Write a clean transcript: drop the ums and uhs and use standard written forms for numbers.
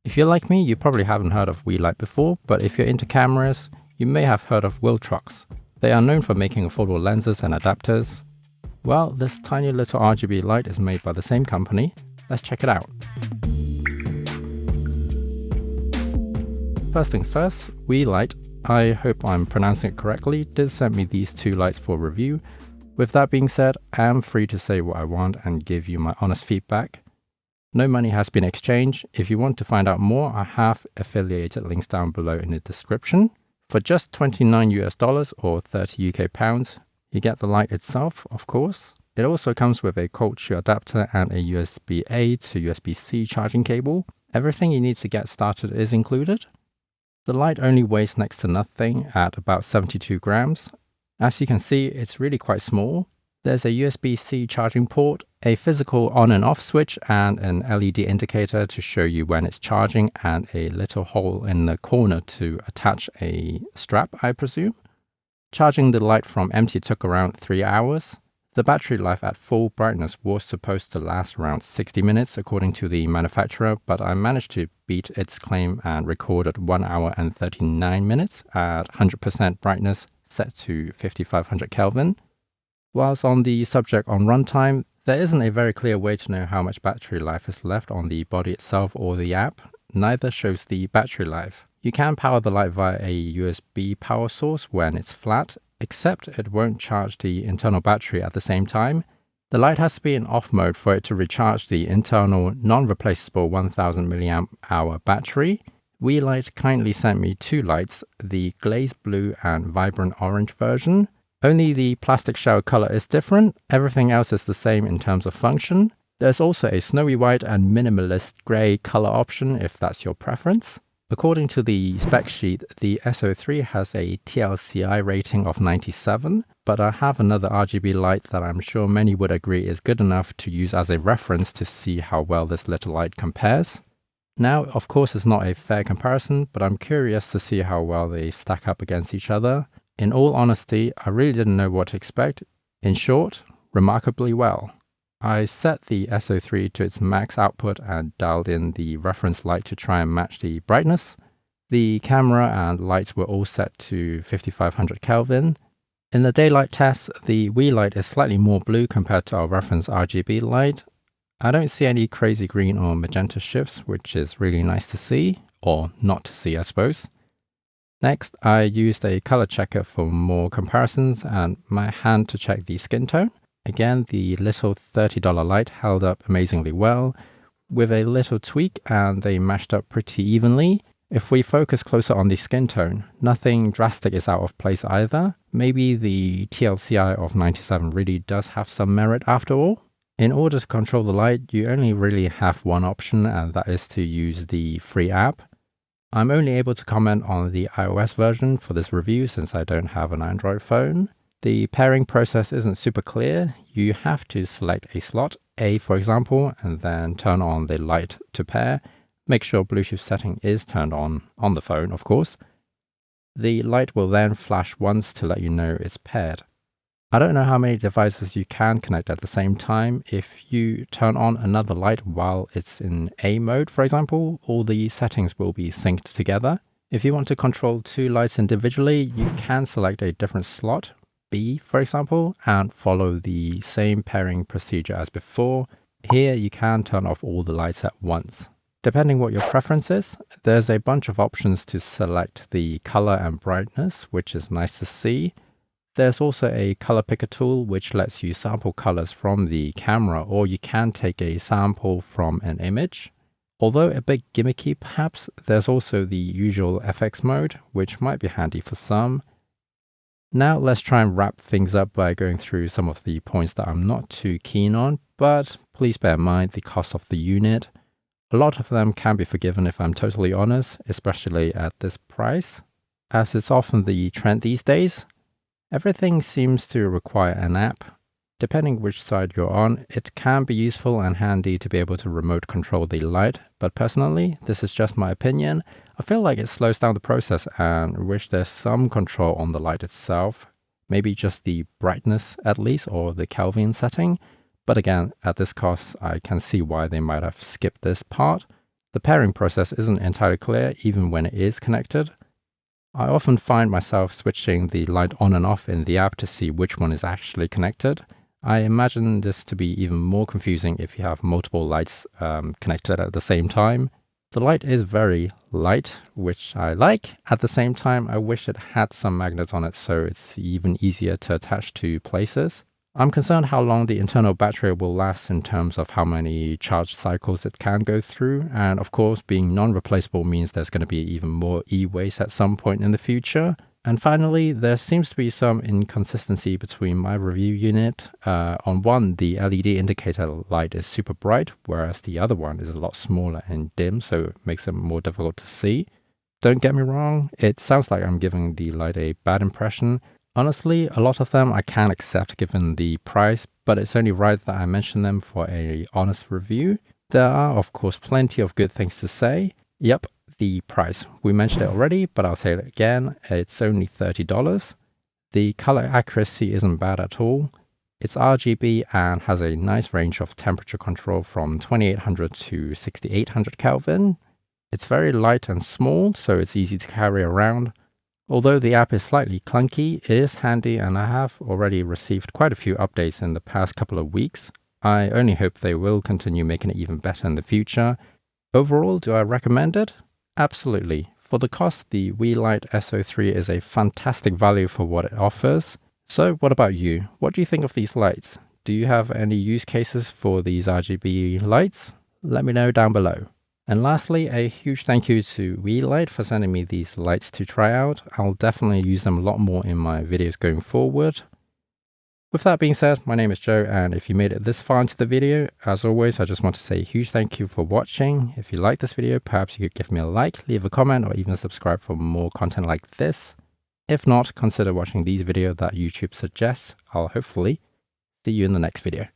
If you're like me, you probably haven't heard of Weeylite before, but if you're into cameras, you may have heard of Weeylite. They are known for making affordable lenses and adapters. Well, this tiny little RGB light is made by the same company. Let's check it out. First things first, Weeylite, I hope I'm pronouncing it correctly, did send me these two lights for review. With that being said, I am free to say what I want and give you my honest feedback. No money has been exchanged. If you want to find out more, I have affiliated links down below in the description. For just $29 or 30 UK pounds, you get the light itself, of course. It also comes with a cold shoe adapter and a USB-A to USB-C charging cable. Everything you need to get started is included. The light only weighs next to nothing at about 72 grams. As you can see, it's really quite small. There's a USB-C charging port, a physical on and off switch, and an LED indicator to show you when it's charging, and a little hole in the corner to attach a strap, I presume. Charging the light from empty took around 3 hours. The battery life at full brightness was supposed to last around 60 minutes according to the manufacturer, but I managed to beat its claim and recorded 1 hour and 39 minutes at 100% brightness set to 5500 Kelvin. Whilst on the subject on runtime, there isn't a very clear way to know how much battery life is left on the body itself or the app. Neither shows the battery life. You can power the light via a USB power source when it's flat, except it won't charge the internal battery at the same time. The light has to be in off mode for it to recharge the internal non-replaceable 1000 mAh battery. Weeylite kindly sent me two lights, the glazed blue and vibrant orange version. Only the plastic shell color is different, everything else is the same in terms of function. There's also a snowy white and minimalist grey color option if that's your preference. According to the spec sheet, the S03 has a TLCI rating of 97, but I have another RGB light that I'm sure many would agree is good enough to use as a reference to see how well this little light compares. Now, of course, it's not a fair comparison, but I'm curious to see how well they stack up against each other. In all honesty, I really didn't know what to expect. In short, remarkably well. I set the S03 to its max output and dialed in the reference light to try and match the brightness. The camera and lights were all set to 5500 Kelvin. In the daylight test, the Weeylite is slightly more blue compared to our reference RGB light. I don't see any crazy green or magenta shifts, which is really nice to see, or not to see, I suppose. Next, I used a ColorChecker for more comparisons and my hand to check the skin tone. Again, the little $30 light held up amazingly well, with a little tweak and they matched up pretty evenly. If we focus closer on the skin tone, nothing drastic is out of place either. Maybe the TLCI of 97 really does have some merit after all. In order to control the light, you only really have one option, and that is to use the free app. I'm only able to comment on the iOS version for this review since I don't have an Android phone. The pairing process isn't super clear. You have to select a slot, A for example, and then turn on the light to pair. Make sure Bluetooth setting is turned on the phone, of course. The light will then flash once to let you know it's paired. I don't know how many devices you can connect at the same time. If you turn on another light while it's in A mode, for example, all the settings will be synced together. If you want to control two lights individually, you can select a different slot, B for example, and follow the same pairing procedure as before. Here you can turn off all the lights at once. Depending what your preference is, there's a bunch of options to select the color and brightness, which is nice to see. There's also a color picker tool which lets you sample colors from the camera, or you can take a sample from an image. Although a bit gimmicky perhaps, there's also the usual FX mode, which might be handy for some. Now let's try and wrap things up by going through some of the points that I'm not too keen on, but please bear in mind the cost of the unit. A lot of them can be forgiven if I'm totally honest, especially at this price, as it's often the trend these days. Everything seems to require an app. Depending which side you're on, it can be useful and handy to be able to remote control the light, but personally, this is just my opinion. I feel like it slows down the process and wish there's some control on the light itself. Maybe just the brightness at least, or the Kelvin setting. But again, at this cost, I can see why they might have skipped this part. The pairing process isn't entirely clear even when it is connected. I often find myself switching the light on and off in the app to see which one is actually connected. I imagine this to be even more confusing if you have multiple lights connected at the same time. The light is very light, which I like. At the same time, I wish it had some magnets on it so it's even easier to attach to places. I'm concerned how long the internal battery will last in terms of how many charge cycles it can go through, and of course being non-replaceable means there's going to be even more e-waste at some point in the future. And finally, there seems to be some inconsistency between my review unit. On one, the LED indicator light is super bright, whereas the other one is a lot smaller and dim, so it makes it more difficult to see. Don't get me wrong, it sounds like I'm giving the light a bad impression. Honestly, a lot of them I can accept given the price, but it's only right that I mention them for an honest review. There are, of course, plenty of good things to say. Yep, the price. We mentioned it already, but I'll say it again. It's only $30. The color accuracy isn't bad at all. It's RGB and has a nice range of temperature control from 2800 to 6800 Kelvin. It's very light and small, so it's easy to carry around. Although the app is slightly clunky, it is handy and I have already received quite a few updates in the past couple of weeks. I only hope they will continue making it even better in the future. Overall, do I recommend it? Absolutely. For the cost, the Weeylite S03 is a fantastic value for what it offers. So what about you? What do you think of these lights? Do you have any use cases for these RGB lights? Let me know down below. And lastly, a huge thank you to Weeylite for sending me these lights to try out. I'll definitely use them a lot more in my videos going forward. With that being said, my name is Joe, and if you made it this far into the video, as always, I just want to say a huge thank you for watching. If you liked this video, perhaps you could give me a like, leave a comment, or even subscribe for more content like this. If not, consider watching these videos that YouTube suggests. I'll hopefully see you in the next video.